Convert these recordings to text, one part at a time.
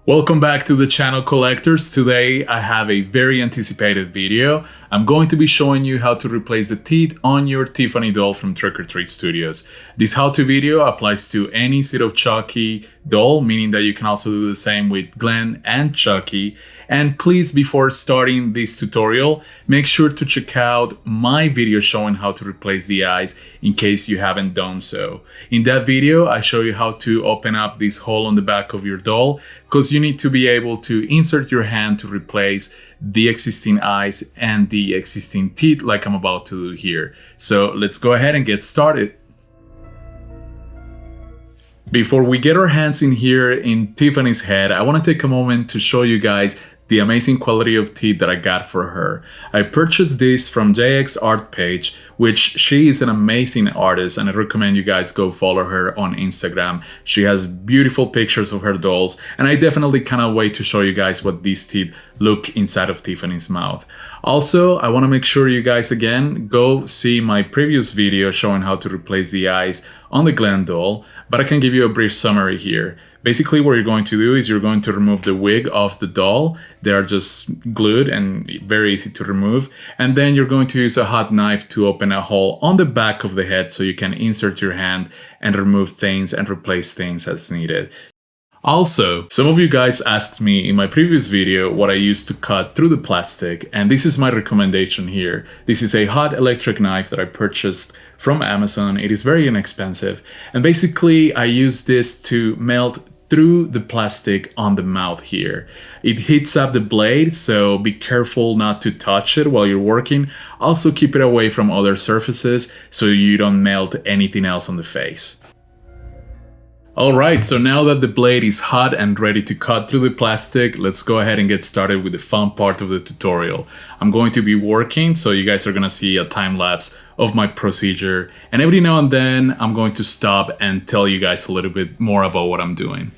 Welcome back to the channel, collectors. Today I have a very anticipated video. I'm going to be showing you how to replace the teeth on your Tiffany doll from Trick or Treat Studios. This how-to video applies to any set of Chucky doll, meaning that you can also do the same with Glenn and Chucky. And please, before starting this tutorial, make sure to check out my video showing how to replace the eyes in case you haven't done so. In that video, I show you how to open up this hole on the back of your doll, because you need to be able to insert your hand to replace the existing eyes and the existing teeth like I'm about to do here. So let's go ahead and get started. Before we get our hands in here in Tiffany's head, I want to take a moment to show you guys the amazing quality of teeth that I got for her. I purchased this from JX Art Page, which she is an amazing artist, and I recommend you guys go follow her on Instagram. She has beautiful pictures of her dolls, and I definitely cannot wait to show you guys what these teeth look inside of Tiffany's mouth. Also, I want to make sure you guys again go see my previous video showing how to replace the eyes on the Glenn doll, but I can give you a brief summary here. Basically, what you're going to do is you're going to remove the wig off the doll. They are just glued and very easy to remove. And then you're going to use a hot knife to open a hole on the back of the head so you can insert your hand and remove things and replace things as needed. Also, some of you guys asked me in my previous video what I used to cut through the plastic, and this is my recommendation here. This is a hot electric knife that I purchased from Amazon. It is very inexpensive, and basically I use this to melt through the plastic on the mouth here. It heats up the blade, so be careful not to touch it while you're working. Also keep it away from other surfaces so you don't melt anything else on the face. Alright, so now that the blade is hot and ready to cut through the plastic, let's go ahead and get started with the fun part of the tutorial. I'm going to be working, so you guys are gonna see a time lapse of my procedure, and every now and then I'm going to stop and tell you guys a little bit more about what I'm doing.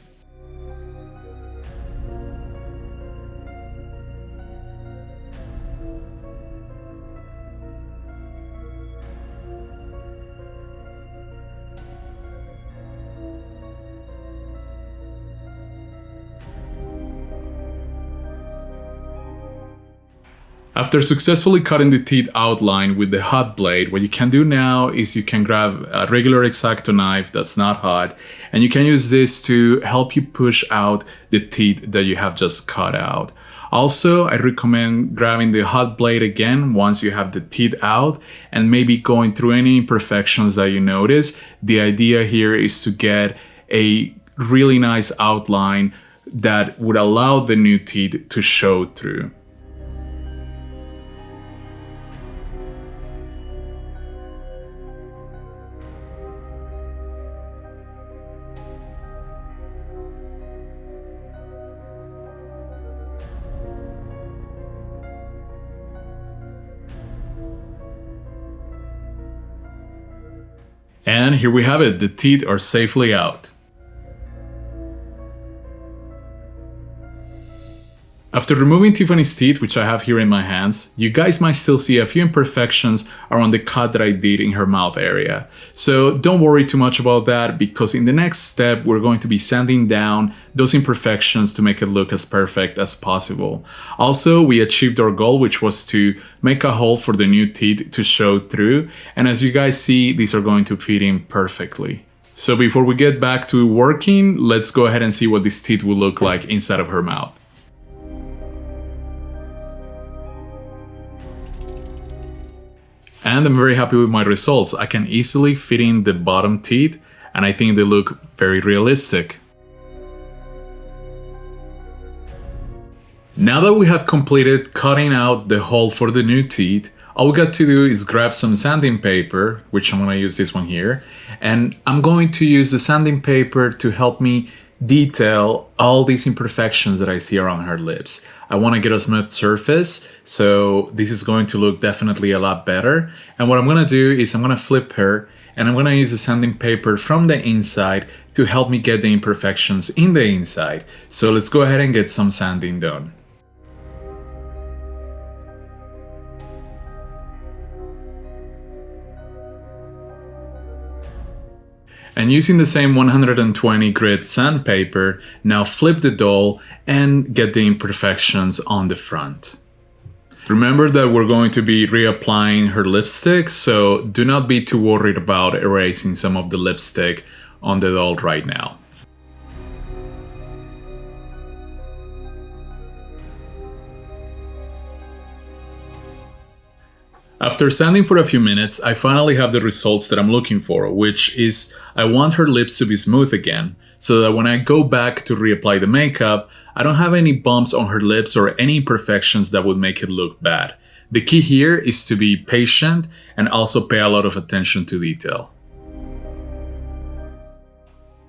After successfully cutting the teeth outline with the hot blade, what you can do now is you can grab a regular X-Acto knife that's not hot, and you can use this to help you push out the teeth that you have just cut out. Also, I recommend grabbing the hot blade again once you have the teeth out and maybe going through any imperfections that you notice. The idea here is to get a really nice outline that would allow the new teeth to show through. And here we have it, the teeth are safely out. After removing Tiffany's teeth, which I have here in my hands, you guys might still see a few imperfections around the cut that I did in her mouth area. So don't worry too much about that, because in the next step we're going to be sanding down those imperfections to make it look as perfect as possible. Also, we achieved our goal, which was to make a hole for the new teeth to show through, and as you guys see, these are going to fit in perfectly. So before we get back to working, let's go ahead and see what these teeth will look like inside of her mouth. And I'm very happy with my results. I can easily fit in the bottom teeth, and I think they look very realistic. Now that we have completed cutting out the hole for the new teeth, all we got to do is grab some sanding paper, which I'm going to use this one here, and I'm going to use the sanding paper to help me detail all these imperfections that I see around her lips. I want to get a smooth surface, so this is going to look definitely a lot better. And what I'm going to do is I'm going to flip her, and I'm going to use the sanding paper from the inside to help me get the imperfections in the inside. So let's go ahead and get some sanding done. And using the same 120 grit sandpaper, now flip the doll and get the imperfections on the front. Remember that we're going to be reapplying her lipstick, so do not be too worried about erasing some of the lipstick on the doll right now. After sanding for a few minutes, I finally have the results that I'm looking for, which is I want her lips to be smooth again, so that when I go back to reapply the makeup, I don't have any bumps on her lips or any imperfections that would make it look bad. The key here is to be patient and also pay a lot of attention to detail.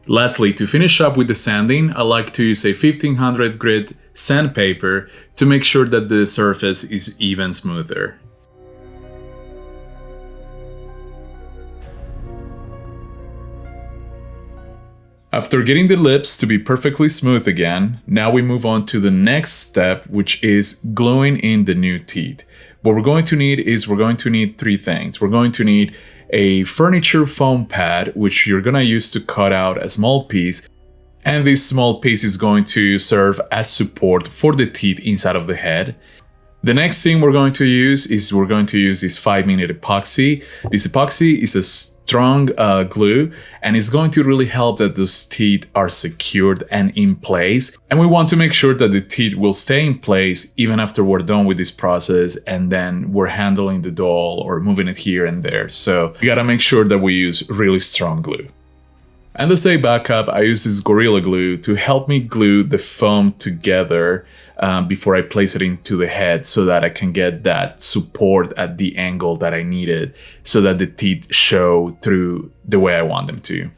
Lastly, to finish up with the sanding, I like to use a 1500 grit sandpaper to make sure that the surface is even smoother. After getting the lips to be perfectly smooth again, now we move on to the next step, which is gluing in the new teeth. What we're going to need is three things. We're going to need a furniture foam pad, which you're gonna use to cut out a small piece. And this small piece is going to serve as support for the teeth inside of the head. The next thing we're going to use is this 5-minute epoxy. This epoxy is a strong glue, and it's going to really help that those teeth are secured and in place. And we want to make sure that the teeth will stay in place even after we're done with this process and then we're handling the doll or moving it here and there. So we gotta make sure that we use really strong glue. And as a backup, I use this Gorilla Glue to help me glue the foam together before I place it into the head, so that I can get that support at the angle that I needed so that the teeth show through the way I want them to.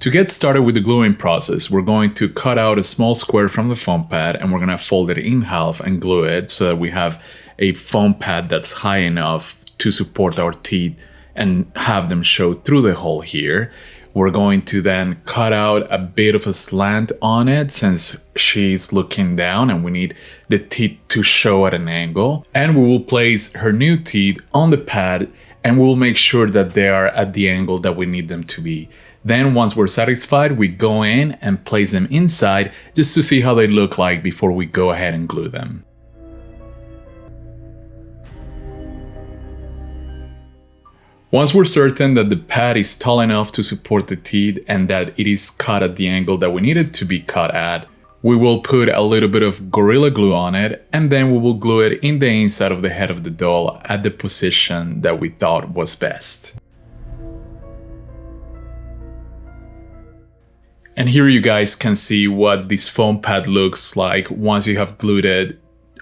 To get started with the gluing process, we're going to cut out a small square from the foam pad and we're going to fold it in half and glue it so that we have a foam pad that's high enough to support our teeth and have them show through the hole here. We're going to then cut out a bit of a slant on it since she's looking down and we need the teeth to show at an angle. And we will place her new teeth on the pad and we'll make sure that they are at the angle that we need them to be. Then once we're satisfied, we go in and place them inside just to see how they look like before we go ahead and glue them. Once we're certain that the pad is tall enough to support the teeth and that it is cut at the angle that we need it to be cut at, we will put a little bit of Gorilla Glue on it and then we will glue it in the inside of the head of the doll at the position that we thought was best. And here you guys can see what this foam pad looks like once you have glued it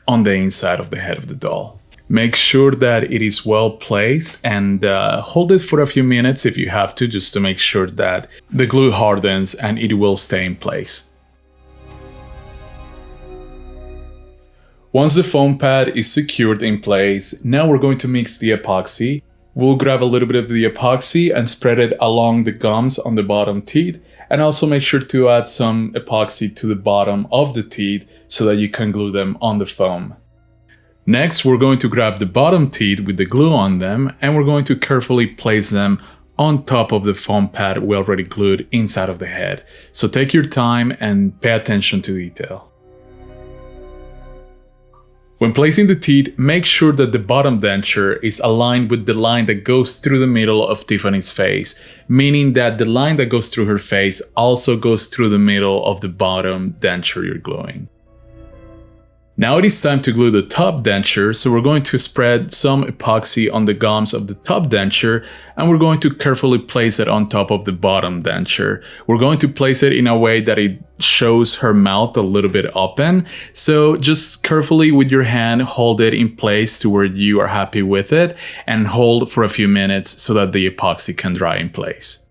on the inside of the head of the doll. Make sure that it is well placed and hold it for a few minutes if you have to, just to make sure that the glue hardens and it will stay in place. Once the foam pad is secured in place, now we're going to mix the epoxy. We'll grab a little bit of the epoxy and spread it along the gums on the bottom teeth, and also make sure to add some epoxy to the bottom of the teeth so that you can glue them on the foam. Next, we're going to grab the bottom teeth with the glue on them and we're going to carefully place them on top of the foam pad we already glued inside of the head. So take your time and pay attention to detail. When placing the teeth, make sure that the bottom denture is aligned with the line that goes through the middle of Tiffany's face, meaning that the line that goes through her face also goes through the middle of the bottom denture you're gluing. Now it is time to glue the top denture, so we're going to spread some epoxy on the gums of the top denture and we're going to carefully place it on top of the bottom denture. We're going to place it in a way that it shows her mouth a little bit open, so just carefully with your hand hold it in place to where you are happy with it and hold for a few minutes so that the epoxy can dry in place.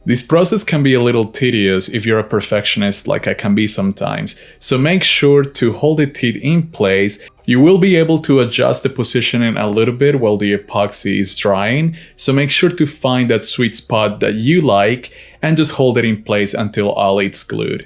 This process can be a little tedious if you're a perfectionist like I can be sometimes, so make sure to hold the teeth in place. You will be able to adjust the positioning a little bit while the epoxy is drying, so make sure to find that sweet spot that you like and just hold it in place until all it's glued.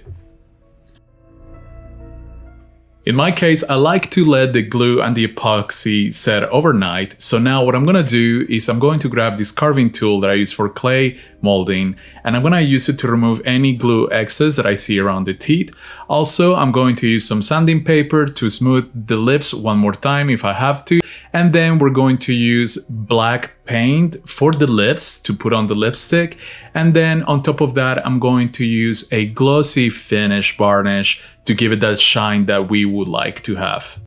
In my case, I like to let the glue and the epoxy set overnight. So now what I'm gonna do is I'm going to grab this carving tool that I use for clay molding, and I'm gonna use it to remove any glue excess that I see around the teeth. Also, I'm going to use some sanding paper to smooth the lips one more time if I have to. And then we're going to use black paint for the lips to put on the lipstick. And then on top of that, I'm going to use a glossy finish varnish to give it that shine that we would like to have.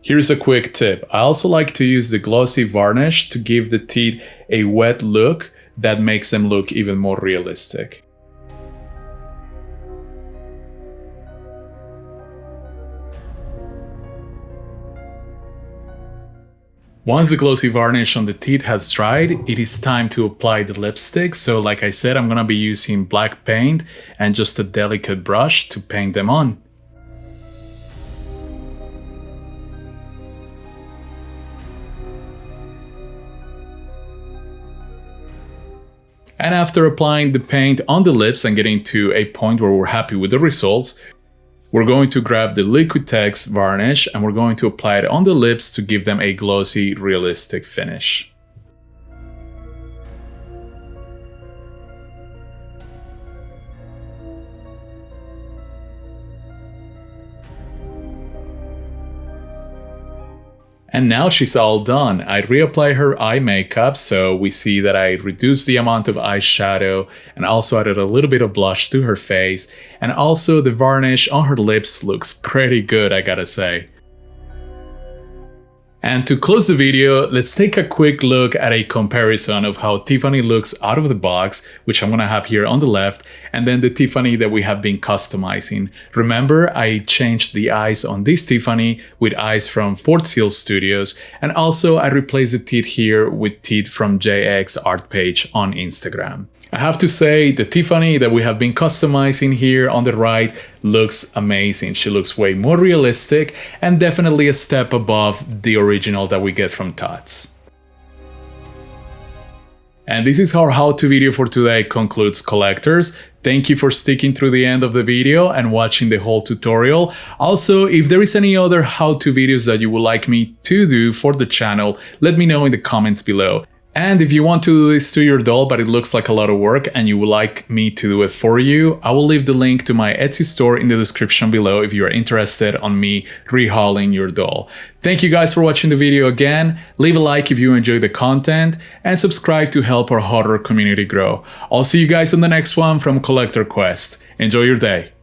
Here's a quick tip. I also like to use the glossy varnish to give the teeth a wet look that makes them look even more realistic. Once the glossy varnish on the teeth has dried, it is time to apply the lipstick. So like I said, I'm gonna be using black paint and just a delicate brush to paint them on. And after applying the paint on the lips and getting to a point where we're happy with the results, we're going to grab the Liquitex varnish and we're going to apply it on the lips to give them a glossy, realistic finish. And now she's all done. I reapply her eye makeup, so we see that I reduced the amount of eyeshadow and also added a little bit of blush to her face. And also the varnish on her lips looks pretty good, I gotta say. And to close the video, let's take a quick look at a comparison of how Tiffany looks out of the box, which I'm gonna have here on the left, and then the Tiffany that we have been customizing. Remember, I changed the eyes on this Tiffany with eyes from Fort Seal Studios, and also I replaced the teeth here with teeth from JX Art Page on Instagram. I have to say, the Tiffany that we have been customizing here on the right looks amazing. She looks way more realistic and definitely a step above the original that we get from TOTS. And this is our how-to video for today concludes, collectors. Thank you for sticking through the end of the video and watching the whole tutorial. Also, if there is any other how-to videos that you would like me to do for the channel, let me know in the comments below. And if you want to do this to your doll, but it looks like a lot of work and you would like me to do it for you, I will leave the link to my Etsy store in the description below if you are interested on me rehauling your doll. Thank you guys for watching the video again. Leave a like if you enjoyed the content and subscribe to help our horror community grow. I'll see you guys on the next one from Collector Quest. Enjoy your day.